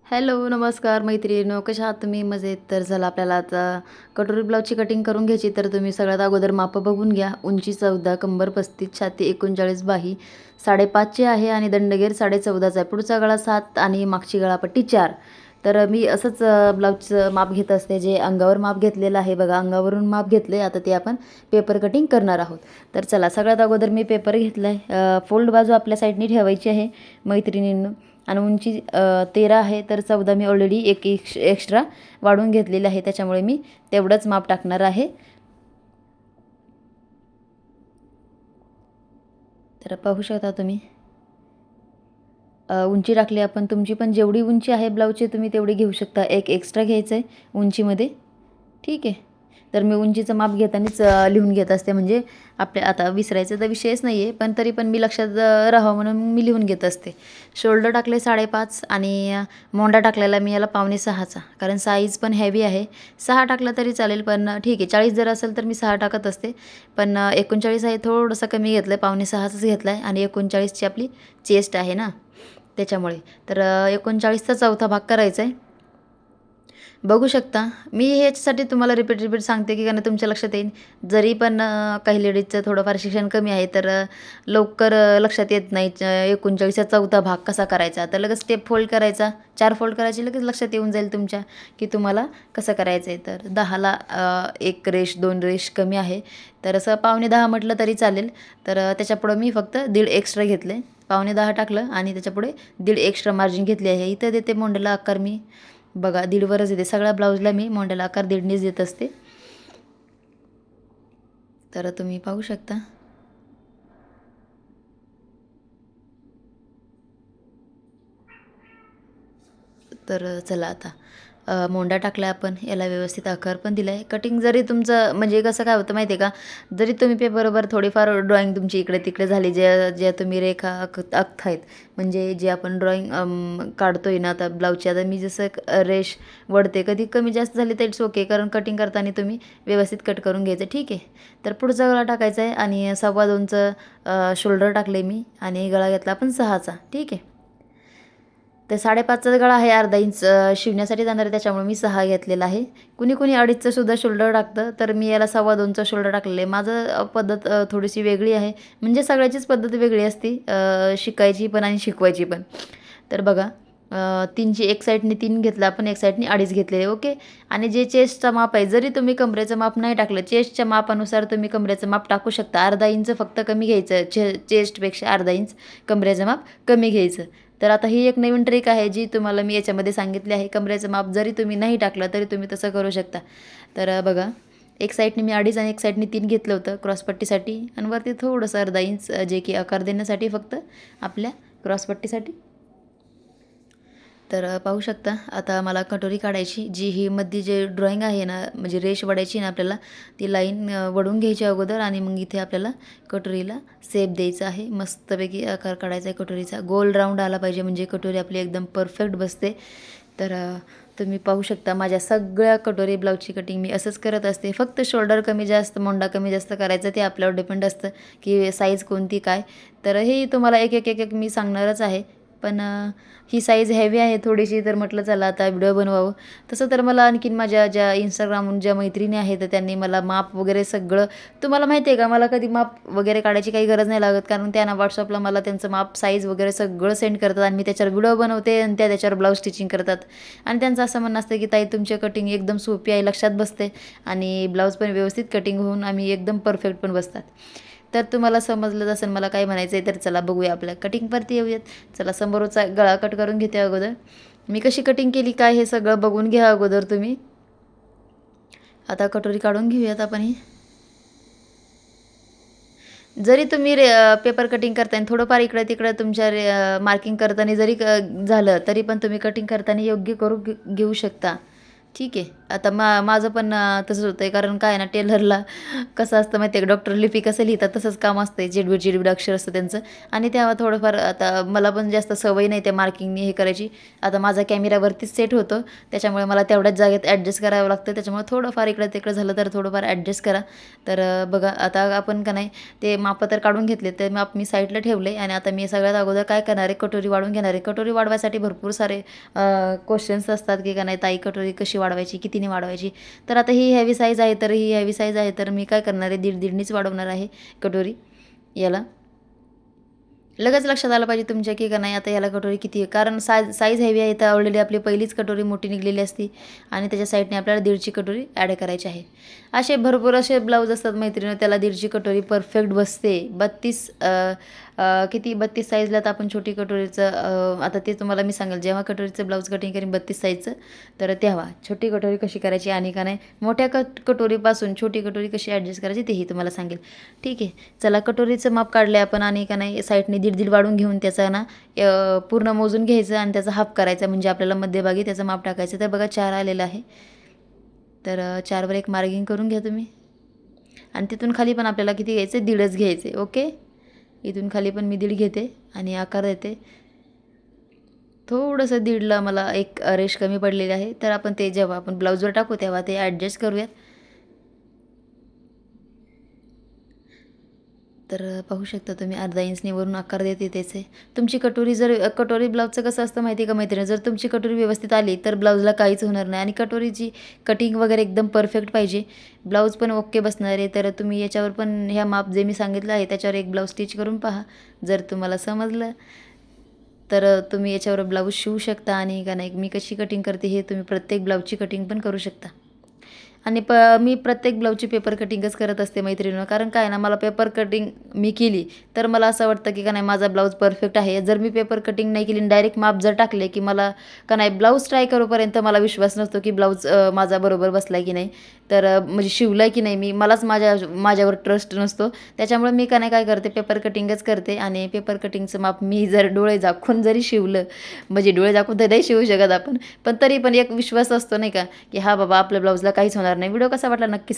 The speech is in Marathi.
हॅलो, नमस्कार मैत्रिणींनो, कशा आहात तुम्ही? मजेत. तर चला आपल्याला आता कटोरी ब्लाऊजची कटिंग करून घ्यायची. तर तुम्ही सगळ्यात अगोदर मापं बघून घ्या. उंची 14, कंबर 35, छाती 39, बाही 5.5ची आहे आणि दंडगेर 14.5चा आहे. पुढचा गळा 7 आणि मागची गळापट्टी 4. तर मी असंच ब्लाऊजचं माप घेत असते. जे अंगावर माप घेतलेलं आहे बघा, अंगावरून माप घेतले. आता ते आपण पेपर कटिंग करणार आहोत. तर चला, सगळ्यात अगोदर मी पेपर घेतला आहे. फोल्ड बाजू आपल्या साईडनी ठेवायची आहे मैत्रिणींनो. आणि उंची 13 आहे, तर 14 मी ऑलरेडी एक एक्स्ट्रा वाढवून घेतलेलं आहे, त्याच्यामुळे मी तेवढंच माप टाकणार आहे. तर पाहू शकता तुम्ही उंची टाकली आपण. तुमची पण जेवढी उंची आहे ब्लाऊजची तुम्ही तेवढी घेऊ शकता. एक एक्स्ट्रा घ्यायचं आहे उंचीमध्ये. ठीक आहे. तर मी उंचीचं माप घेतानाच लिहून घेत असते, म्हणजे आपल्या आता विसरायचा तर विषयच नाही आहे, पण तरी पण मी लक्षात राहावं म्हणून मी लिहून घेत असते. शोल्डर टाकले 5.5 आणि मोंडा टाकलेला मी याला 5.25चा, कारण साईज पण हेवी आहे. 6 टाकला तरी चालेल, पण ठीक आहे. 40 जर असेल तर मी 6 टाकत असते, पण 39 आहे, थोडंसं कमी घेतलं आहे, 5.25च घेतला आहे. आणि 39ची आपली चेस्ट आहे ना, त्याच्यामुळे. तर 39चा चौथा भाग करायचा आहे. बघू शकता. मी ह्याच्यासाठी तुम्हाला रिपीट सांगते की कारण तुमच्या लक्षात येईल. जरी पण काही लेडीजचं थोडंफार शिक्षण कमी आहे, तर लवकर लक्षात येत नाही 39चा चौथा भाग कसा करायचा. तर लगेच स्टेप फोल्ड करायचा, 4 फोल्ड करायची, लगेच लक्षात येऊन जाईल तुमच्या की तुम्हाला कसं करायचं आहे. तर 10ला 1 रेष 2 रेष कमी आहे, तर असं 9:15 म्हटलं तरी चालेल. तर त्याच्यापुढं मी फक्त 1.5 एक्स्ट्रा घेतले. 9:15 टाकलं आणि त्याच्यापुढे 1.5 एक्स्ट्रा मार्जिन घेतली आहे. इथं देते मोंड्याला आकार मी बघा 1.5वरच येते. सगळ्या ब्लाऊजला मी मोंड्याला आकार 1.5नीच देत असते. तर तुम्ही पाहू शकता. तर चला आता मोंडा टाकला आपण, याला व्यवस्थित आकार पण दिला आहे. कटिंग जरी तुमचं म्हणजे कसं काय होतं माहिती आहे का, जरी तुम्ही पेपरवर थोडीफार ड्रॉईंग तुमची इकडे तिकडे झाली, ज्या तुम्ही रेखा आखतायत, म्हणजे जे आपण ड्रॉईंग काढतोय ना आता ब्लाऊजची, आता मी जसं रेष वळते, कधी कमी जास्त झाली तर इट्स ओके, कारण कटिंग करताना तुम्ही व्यवस्थित कट करून घ्यायचं. ठीक आहे. तर पुढचा गळा टाकायचा आहे आणि 2.25चं शोल्डर टाकले मी आणि गळा घेतला आपण 6चा. ठीक आहे. तर 5.5चा गळा आहे, अर्धा इंच शिवण्यासाठी जाणार आहे, त्याच्यामुळे मी 6 घेतलेला आहे. कुणी कुणी 2.5चं सुद्धा शोल्डर टाकतं, तर मी याला 2.25चं शोल्डर टाकलेलं आहे. माझं पद्धत थोडीशी वेगळी आहे, म्हणजे सगळ्याचीच पद्धत वेगळी असते, शिकायची पण आणि शिकवायची पण. तर बघा 3ची एक साईडने 3 घेतलं आपण, एक साईडने 2.5 घेतलेले. ओके. आणि जे चेस्टचा माप आहे, जरी तुम्ही कमरेचं माप नाही टाकलं, चेस्टच्या मापानुसार तुम्ही कमरेचं माप टाकू शकता. अर्धा इंच फक्त कमी घ्यायचं, चेस्टपेक्षा अर्धा इंच कमरेचं माप कमी घ्यायचं. तर आता ही एक नवीन ट्रिक आहे जी तुम्हाला मी याच्यामध्ये सांगितली आहे. कमरेचं माप जरी तुम्ही नाही टाकलं तरी तुम्ही तसं करू शकता. तर बघा, एक साईडने मी 2.5 आणि एक साईडने 3 घेतलं होतं क्रॉसपट्टीसाठी, आणि वरती थोडंसं अर्धा इंच जे की आकार देण्यासाठी, फक्त आपल्या क्रॉसपट्टीसाठी. तर पाहू शकता. आता मला कटोरी काढायची, जी ही मध्ये जे ड्रॉईंग आहे ना, म्हणजे रेष वडायची ना आपल्याला, ती लाईन वडून घ्यायची अगोदर, आणि मग इथे आपल्याला कटोरीला शेप द्यायचा आहे. मस्तपैकी आकार काढायचा आहे कटोरीचा, गोल राऊंड आला पाहिजे, म्हणजे कटोरी आपली एकदम परफेक्ट बसते. तर तुम्ही पाहू शकता, माझ्या सगळ्या कटोरी ब्लाऊजची कटिंग मी असंच करत असते. फक्त शोल्डर कमी जास्त, मोंडा कमी जास्त करायचं, ते आपल्यावर डिपेंड असतं की साईज कोणती काय. तर हे तुम्हाला एक एक एक एक मी सांगणारच आहे, पण ही साईज हेवी आहे थोडीशी, तर म्हटलं चला आता व्हिडिओ बनवावं. तसं तर मला आणखीन माझ्या ज्या इंस्टाग्रामवरून ज्या मैत्रिणी आहेत, तर त्यांनी मला माप वगैरे सगळं, तुम्हाला माहिती आहे का, मला कधी माप वगैरे काढायची काही गरज नाही लागत, कारण त्यांना व्हॉट्सअपला मला त्यांचं माप, साईज वगैरे सगळं सेंड करतात, आणि मी त्याच्यावर व्हिडिओ बनवते आणि त्याच्यावर ब्लाऊज स्टिचिंग करतात. आणि त्यांचं असं म्हणणं असतं की ताई तुमची कटिंग एकदम सोपी आहे, लक्षात बसते, आणि ब्लाऊज पण व्यवस्थित कटिंग होऊन आम्ही एकदम परफेक्ट पण बसतात. तर तुम्हाला समजलं असेल मला काय म्हणायचं आहे. तर चला बघूया, आपल्या कटिंगवरती येऊयात. चला, समोरचा गळा कट करून घेते अगोदर. मी कशी कटिंग केली काय हे सगळं बघून घ्या अगोदर तुम्ही. आता कटोरी काढून घेऊयात आपण. ही जरी तुम्ही पेपर कटिंग करताना थोडंफार इकडं तिकडं तुमच्या मार्किंग करताना जरी झालं, तरी पण तुम्ही कटिंग करताना योग्य करू घेऊ शकता. ठीक आहे. आता माझं पण तसंच होतं आहे, कारण काय आहे ना, टेलरला कसं असतं माहिती आहे का, डॉक्टर लिपी कसं लिहितात तसंच काम असतं, चिडबिड चिडबिड अक्षर असतं त्यांचं. आणि तेव्हा थोडंफार आता मला पण जास्त सवय नाही त्या मार्किंगनी हे करायची. आता माझा कॅमेरावरतीच सेट होतं, त्याच्यामुळे मला तेवढ्याच जागेत ॲडजस्ट करावं लागतं. त्याच्यामुळे थोडंफार इकडं तिकडं झालं तर थोडंफार ॲडजस्ट करा. तर बघा आता आपण का नाही ते मापं तर काढून घेतले, ते माप मी साईडला ठेवले आणि आता मी सगळ्यात अगोदर काय करणार आहे, कटोरी वाढून घेणार आहे. कटोरी वाढवायसाठी भरपूर सारे क्वेश्चन्स असतात की का नाही, ताई कटोरी कशी वाढवायची, कितीने वाढवायची. तर आता ही हेवी साईज आहे, तर ही हेवी साईज आहे, तर मी काय करणार आहे, दीड दीडनीच वाढवणार आहे कटोरी याला. लगेच लक्षात आलं पाहिजे तुमच्या की का नाही आता याला कटोरी किती आहे, कारण साईज हेवी आहे, तर ऑलरेडी आपली पहिलीच कटोरी मोठी निघलेली असती आणि त्याच्या साईडने आपल्याला दीडची कटोरी ॲड करायची आहे. असे भरपूर असे ब्लाऊज असतात मैत्रिणी, त्याला दीडची कटोरी परफेक्ट बसते. 32 किती 32 साईजला तर आपण छोटी कटोरीचं आता ते तुम्हाला मी सांगेल जेव्हा कटोरीचं ब्लाऊज कटिंग करीन 32 साईजचं, तर तेव्हा छोटी कटोरी कशी करायची आणि का नाही मोठ्या कटोरीपासून छोटी कटोरी कशी ॲडजस्ट करायची तेही तुम्हाला सांगेल. ठीक आहे, चला कटोरीचं माप काढलं आपण आणि का नाही साईडने दीड दीड वाढून घेऊन त्याचा ना पूर्ण मोजून घ्यायचं आणि त्याचा हाफ करायचा, म्हणजे आपल्याला मध्यभागी त्याचं माप टाकायचं. तर बघा 4 आलेलं आहे, तर 4वर एक मार्किंग करून घ्या तुम्ही. आणि तिथून खाली पण आपल्याला किती घ्यायचं, दीडच घ्यायचे. ओके, इथून खाली पण मी दीड घेते आणि आकार देते. थोडंसं दीडला मला एक रेष कमी पडलेली आहे, तर आपण ते जेव्हा आपण ब्लाऊजवर टाकू तेव्हा ते ॲडजस्ट करूयात. तर पाहू शकता तुम्ही अर्धा इंचनी वरून आकार देते त्याचे. तुमची कटोरी जर कटोरी ब्लाऊजचं कसं असतं माहिती आहे का मैत्रिणी, जर तुमची कटोरी व्यवस्थित आली तर ब्लाऊजला काहीच होणार नाही आणि कटोरीची कटिंग वगैरे एकदम परफेक्ट पाहिजे, ब्लाऊज पण ओके बसणार आहे. तर तुम्ही याच्यावर पण ह्या माप जे मी सांगितलं आहे त्याच्यावर एक ब्लाऊज स्टिच करून पहा. जर तुम्हाला समजलं तर तुम्ही याच्यावर ब्लाऊज शिवू शकता आणि का नाही मी कशी कटिंग करते हे तुम्ही प्रत्येक ब्लाऊजची कटिंग पण करू शकता. आणि मी प्रत्येक ब्लाऊजची पेपर कटिंगच करत असते मैत्रिणीनं, कारण काय ना मला पेपर कटिंग मी केली तर मला असं वाटतं की का नाही माझा ब्लाऊज परफेक्ट आहे. जर मी पेपर कटिंग नाही केली आणि डायरेक्ट माप जर टाकले की मला का नाही ब्लाऊज ट्राय करूपर्यंत मला विश्वास नसतो की ब्लाऊज माझा बरोबर बसला की नाही, तर म्हणजे शिवला आहे की नाही मी, मलाच माझ्यावर ट्रस्ट नसतो. त्याच्यामुळे मी का नाही काय करते, पेपर कटिंगच करते. आणि पेपर कटिंगचं माप मी जर डोळे झाकून जरी शिवलं, म्हणजे डोळे झाकून तर नाही शिवू शकत आपण, पण तरी पण एक विश्वास असतो नाही का की हा बाबा आपल्या ब्लाऊजला काहीच होणार नाही. व्हिडिओ कसा वाटला नक्की सांगा.